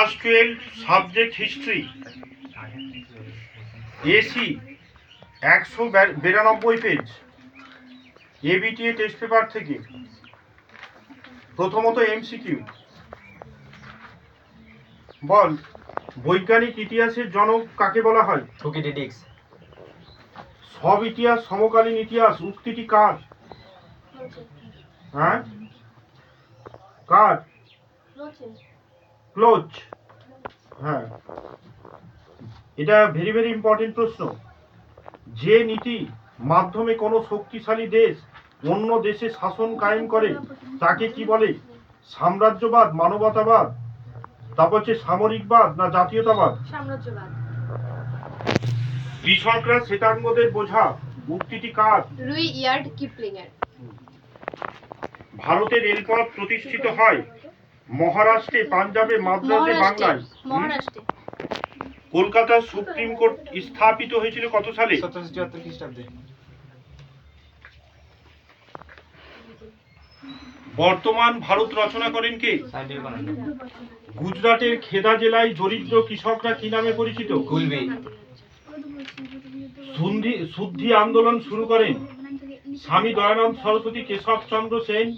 Class 12 subject history AC 192 page ABTA test paper থেকে। প্রথমত MCQ, বল বৈজ্ঞানিক ইতিহাসের জনক কাকে বলা হয়? থুকিডিডিক্স। সব ইতিহাস সমকালীন ইতিহাস উক্তিটি কার? হ্যাঁ কার? ক্লোজ। হ্যাঁ, এটা ভেরি ভেরি ইম্পর্টেন্ট প্রশ্ন। যে নীতি মাধ্যমে কোনো শক্তিশালী দেশ অন্য দেশে শাসন কায়েম করে তাকে কি বলে? সাম্রাজ্যবাদ, মানবতাবাদ, তারপর হচ্ছে সামরিকবাদ না জাতীয়তাবাদ? সাম্রাজ্যবাদ। কৃষকরা শ্বেতাঙ্গদের বোঝা উক্তিটি কার? রুইয়ার্ড কিপলিং এর। ভারতে রেলপথ প্রতিষ্ঠিত হয় মহারাষ্ট্রে, পাঞ্জাবে, মাদ্রাজে, বাংলায়? মহারাষ্ট্রে। কলকাতার সুপ্রিম কোর্ট স্থাপিত হয়েছিল কত সালে? 1774 খ্রিস্টাব্দে। বর্তমান ভারত রচনা করেন কে? গুজরাটের খেদা জেলায় দরিদ্র কৃষকরা কি নামে পরিচিত? কুলবি। শুদ্ধি আন্দোলন শুরু করেন স্বামী দয়ানন্দ সরস্বতী, কেশবচন্দ্র সেন,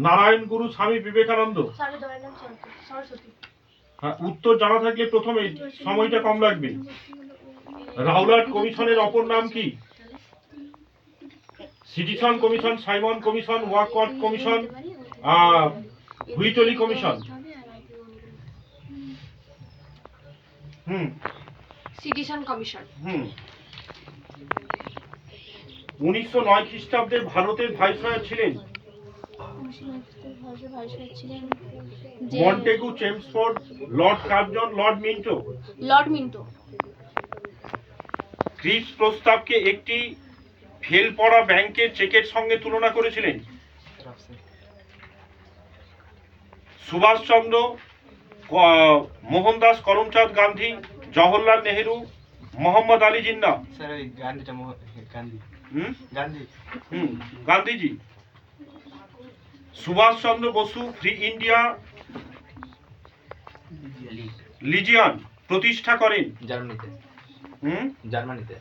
নারায়ণ গুরু, স্বামী বিবেকানন্দ? হ্যাঁ, উত্তর জানা থাকলে প্রথমে সময়টা কম লাগবে। রাউলাট কমিশনের অপর নাম কি? সিটিসন commission, Simon commission, Walkworth commission, Whitley commission? সিটিসন কমিশন। 1909 খ্রিস্টাব্দে ভারতের ভাইসরয় ছিলেন Montagu, Chelmsford, Lord Curzon, Lord Minto? Lord Minto. Cripps প্রস্তাবকে একটি ফেল পড়া ব্যাংকের চেকের সঙ্গে তুলনা করেছিলেন সুভাষচন্দ্র, মোহনদাস করমচাঁদ গান্ধী, জওহরলাল নেহেরু, মোহাম্মদ আলী জিন্নাহ? স্যার ওই গান্ধীটা Gandhi. Gandhi. Gandhiji. Subhashchandra Bose free India legion প্রতিষ্ঠা করেন জার্মানিতে। জার্মানিতে।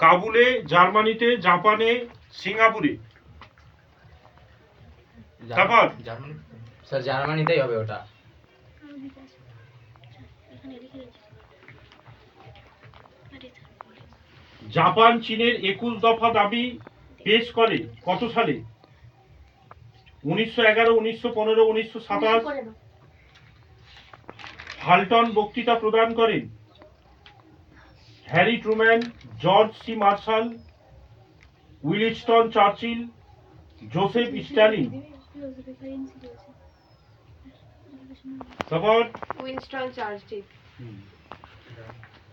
কাবুলে, জার্মানিতে, জাপানে, সিঙ্গাপুরে? তারপর জার্মানি স্যার, জার্মানিতেই হবে ওটা। জাপান চীনের 21 দফা দাবি পেশ করে কত সালে? 1911, 1915, 1927? হাল্টন বক্তৃতা প্রদান করেন Harry Truman, George C Marshall, Winston Churchill, Joseph Stalin? তারপর উইনস্টন চার্চিল।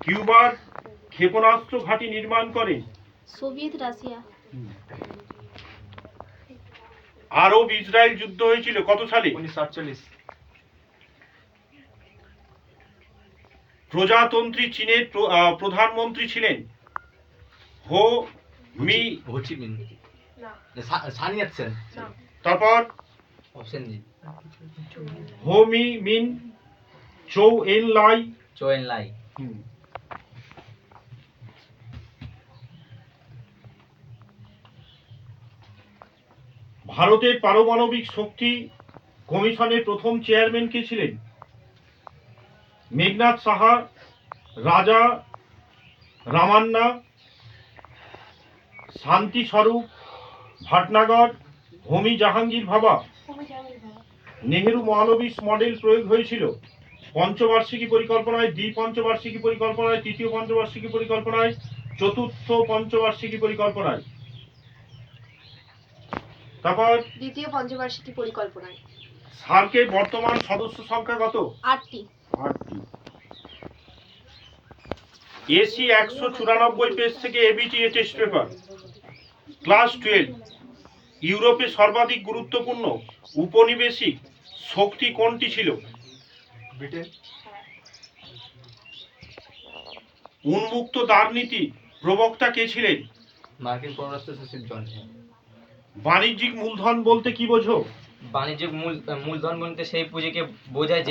কিউবার ক্ষেপণাস্ত্র ঘাঁটি নির্মাণ করে সোভিয়েত রাশিয়া। আরব ইসরায়েল যুদ্ধ হয়েছিল কত সালে? 1948। প্রজাতন্ত্রী চীনের প্রধানমন্ত্রী ছিলেন হো মি হোচি মিন। সানি আছেন। তারপর অপশন জি। হো মি মিন, চৌ এন লাই? চৌ এন লাই। ভারতের পারমাণবিক শক্তি কমিশনের প্রথম চেয়ারম্যান কে ছিলেন? মেঘনাথ সাহা, রাজা রামান্না, শান্তি স্বরূপ ভাটনাগর, হোমি জাহাঙ্গীর ভাবা? নেহেরু মহানবিশ মডেল প্রয়োগ হয়েছিল পঞ্চবার্ষিকী পরিকল্পনায়, দ্বিপঞ্চবার্ষিকী পরিকল্পনায়, তৃতীয় পঞ্চবার্ষিকী পরিকল্পনায়, চতুর্থ পঞ্চবার্ষিকী পরিকল্পনায়? তারপর দ্বিতীয় পঞ্চবার্ষিকী পরিকল্পনায়। সার্কের বর্তমান সদস্য সংখ্যা কত? 8টি। এসি 194 পেজ থেকে এবিটিএ টেস্ট পেপার ক্লাস 12। ইউরোপে সর্বাধিক গুরুত্বপূর্ণ উপনিবেশিক শক্তি কোনটি ছিল? ব্রিটেন। উন্মুক্ত দ্বারনীতি প্রবক্তা কে ছিলেন? মার্কিন পররাষ্ট্র সচিব জন। বাণিজ্যিক মূলধন বলতে কি বোঝো? বাণিজ্যিক মূলধন বলতে সেই পুঁজিকে বোঝায়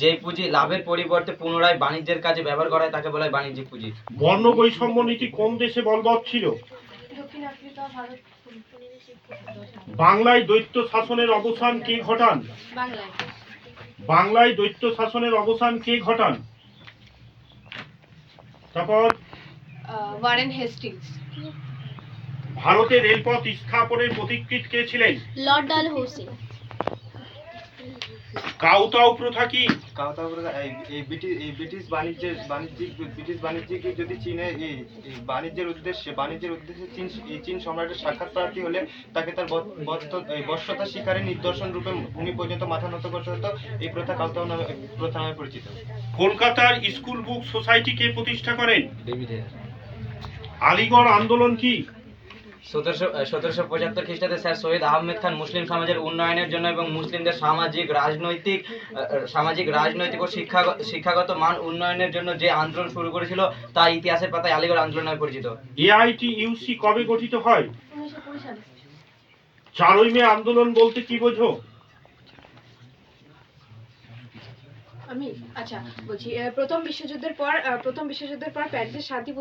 যেই পুঁজি লাভের পরিবর্তে পুনরায় বাণিজ্যের কাজে ব্যবহার করা হয় তাকে বলা হয় বাণিজ্যিক পুঁজি। বর্ণ বৈষম্য নীতি কোন দেশে বলবৎ ছিল? দক্ষিণ আফ্রিকা, ভারত। বাংলায় দৈত্য শাসনের অবসান কে ঘটান? বাংলায়। বাংলায় দৈত্য শাসনের অবসান কে ঘটান? তারপর ওয়ারেন হেস্টিংস। ভারতের রেলপথ স্থাপনের পথিকৃৎ কে ছিলেন? লর্ড ডালহৌসি। কাউতাউ প্রথা কি? ব্রিটিশ বাণিজ্যিক যদি চীনে বাণিজ্যের উদ্দেশ্যে চীন সম্রাটের সাক্ষাৎ প্রার্থী হলে তাকে তার বশ্যতা শিকারের নিদর্শন রূপে ভূমি পর্যন্ত মাথা নত করতে হতো। এই প্রথা কাউতাউ প্রথা নামে পরিচিত। কলকাতার স্কুল বুক সোসাইটি কে প্রতিষ্ঠা করেন? David Hare. আলিগড় আন্দোলন কি? 1775 খ্রিস্টাব্দে স্যার সৈয়দ আহমেদ খান মুসলিম সমাজের উন্নয়নের জন্য এবং মুসলিমদের সামাজিক রাজনৈতিক ও শিক্ষাগত মান উন্নয়নের জন্য যে আন্দোলন শুরু করেছিল তা ইতিহাসের পাতায় আলিগড় আন্দোলন নামে পরিচিত। AITUC কবে গঠিত হয়? 1920 সালে। 4ই মে আন্দোলন বলতে কি বোঝো? আমি আচ্ছা বলছি, প্রথম বিশ্বযুদ্ধের পর প্যারিসের শান্তি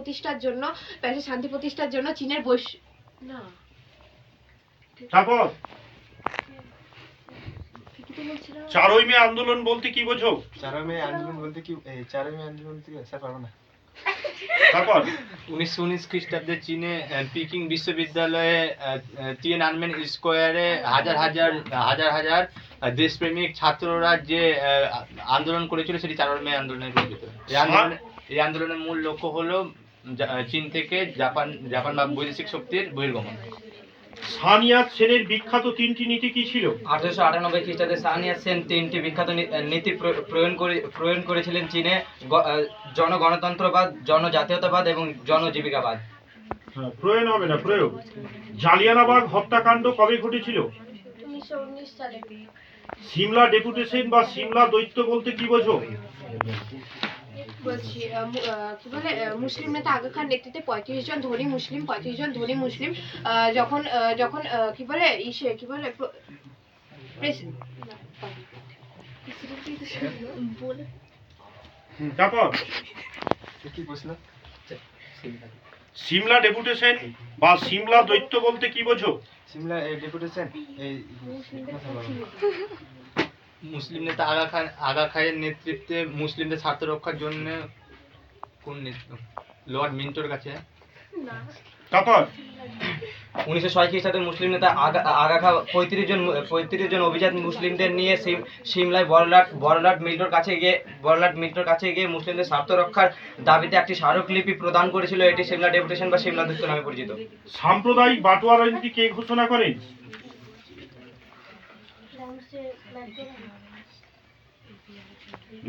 প্রতিষ্ঠার জন্য চীনের না তারপর ঠিকই তো বলছিলাম। 4ই মে আন্দোলন বলতে কি বোঝো? 4ই মে আন্দোলন বলতে কি স্যার পারবো না। তারপর 1919 খ্রিস্টাব্দে চীনে পিকিং বিশ্ববিদ্যালয়ে তিয়েনআনমেন স্কোয়ারে হাজার দেশপ্রেমিক ছাত্ররা যে আন্দোলন করেছিল সেটি 4 মে আন্দোলনে পরিচিত। এই আন্দোলনের মূল লক্ষ্য হলো চীন থেকে জাপান বা বৈদেশিক শক্তির বহির্গমন। সানিয়াত সেনের বিখ্যাত 3টি নীতি কি ছিল? 1898 খ্রিস্টাব্দে সানিয়াত সেন 3টি বিখ্যাত নীতি প্রয়োগ করেছিলেন চীনে: জনগণতন্ত্রবাদ, জনজাতীয়তাবাদ এবং জনজীবিকাবাদ। প্রয়োগ হবে না, প্রয়োগ। জালিয়ানওয়ালাবাগ হত্যাকাণ্ড কবে ঘটেছিল? 1919 সালে। সিমলা ডেপুটেশন বা সিমলা দৈত্য বলতে কি বোঝো? বলছি কি বলে, মুসলিম নেতা আগা খান নেতৃত্বে 35 জন ধনী মুসলিম যখন কি বলে তারপর কি বুঝলো? সিমলা ডেপুটেশন বা সিমলা দৈত্য বলতে কি বোঝো? সিমলা ডেপুটেশন মুসলিম নেতা আগা খানের নেতৃত্বে মুসলিমদের স্বার্থ রক্ষার জন্য কোন লর্ড মিন্টোর কাছে। তারপর 1906 খ্রিস্টাব্দে মুসলিম নেতা আগা খা 35 জন অভিজাত মুসলিমদের নিয়ে সিমলায় বড়লাট মিন্টোর কাছে গিয়ে মুসলিমদের স্বার্থ রক্ষার দাবিতে একটি স্মারকলিপি প্রদান করেছিল। এটি সিমলা ডেপুটেশন বা সিমলা দৈত্য নামে পরিচিত। সাম্প্রদায়িক বাটোয়ারা নীতি কে ঘোষণা করেন?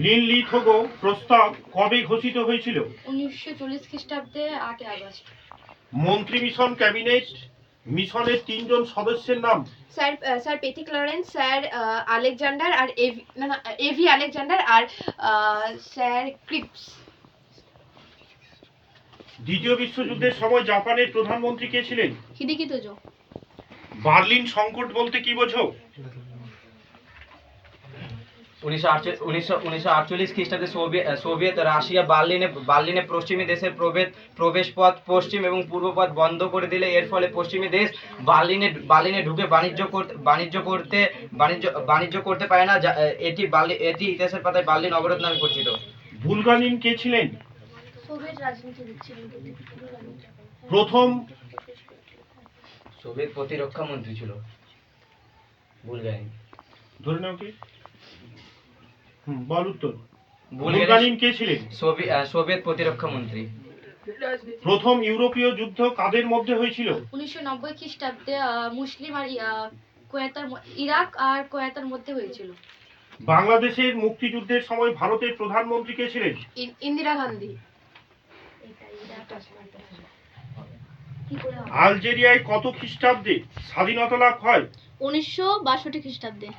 লিনলিথোগো প্রস্তাব কবে ঘোষিত হয়েছিল? 1940 খ্রিস্টাব্দে 8 আগস্ট। মন্ত্রী মিশন ক্যাবিনেট মিশনের 3 জন সদস্যের নাম? Sir Pethick Lawrence, sir Alexander আর এভি আলেকজান্ডার আর স্যার ক্রিপস। দ্বিতীয় বিশ্বযুদ্ধের সময় জাপানের প্রধানমন্ত্রী কে ছিলেন? হিদেকিতোজো। বার্লিন সংকট বলতে কি বোঝো? 1948 খ্রিস্টাব্দে সোভিয়েত রাশিয়া বার্লিনে পশ্চিমী দেশের প্রবেশ পথ পশ্চিম এবং পূর্ব পথ বন্ধ করে দিলে এর ফলে পশ্চিমী দেশ বার্লিনে ঢুকে বাণিজ্য করতে পারে না। এটি ইতিহাসের পাতায় বার্লিন অবরোধ নামে পরিচিত। বুলগারিন কে ছিলেন? সোভিয়েত রাজনীতিবিদ ছিলেন। প্রথম সোভিয়েত প্রতিরক্ষা মন্ত্রী ছিল বুলগারিন। ধরে নাও কি? বল উত্তর। বুলগারিন কে ছিলেন? সোভিয়েত প্রতিরক্ষা মন্ত্রী। প্রথম ইউরোপীয় যুদ্ধ কাদের মধ্যে হয়েছিল? 1990 খ্রিস্টাব্দে মুসলিম আর ইরাক আর কোয়েতার মধ্যে হয়েছিল। বাংলাদেশের মুক্তিযুদ্ধের সময় ভারতের প্রধানমন্ত্রী কে ছিলেন? ইন্দিরা গান্ধী। আলজেরিয়ায় কত খ্রিস্টাব্দে স্বাধীনতা লাভ হয়? 1962 খ্রিস্টাব্দে।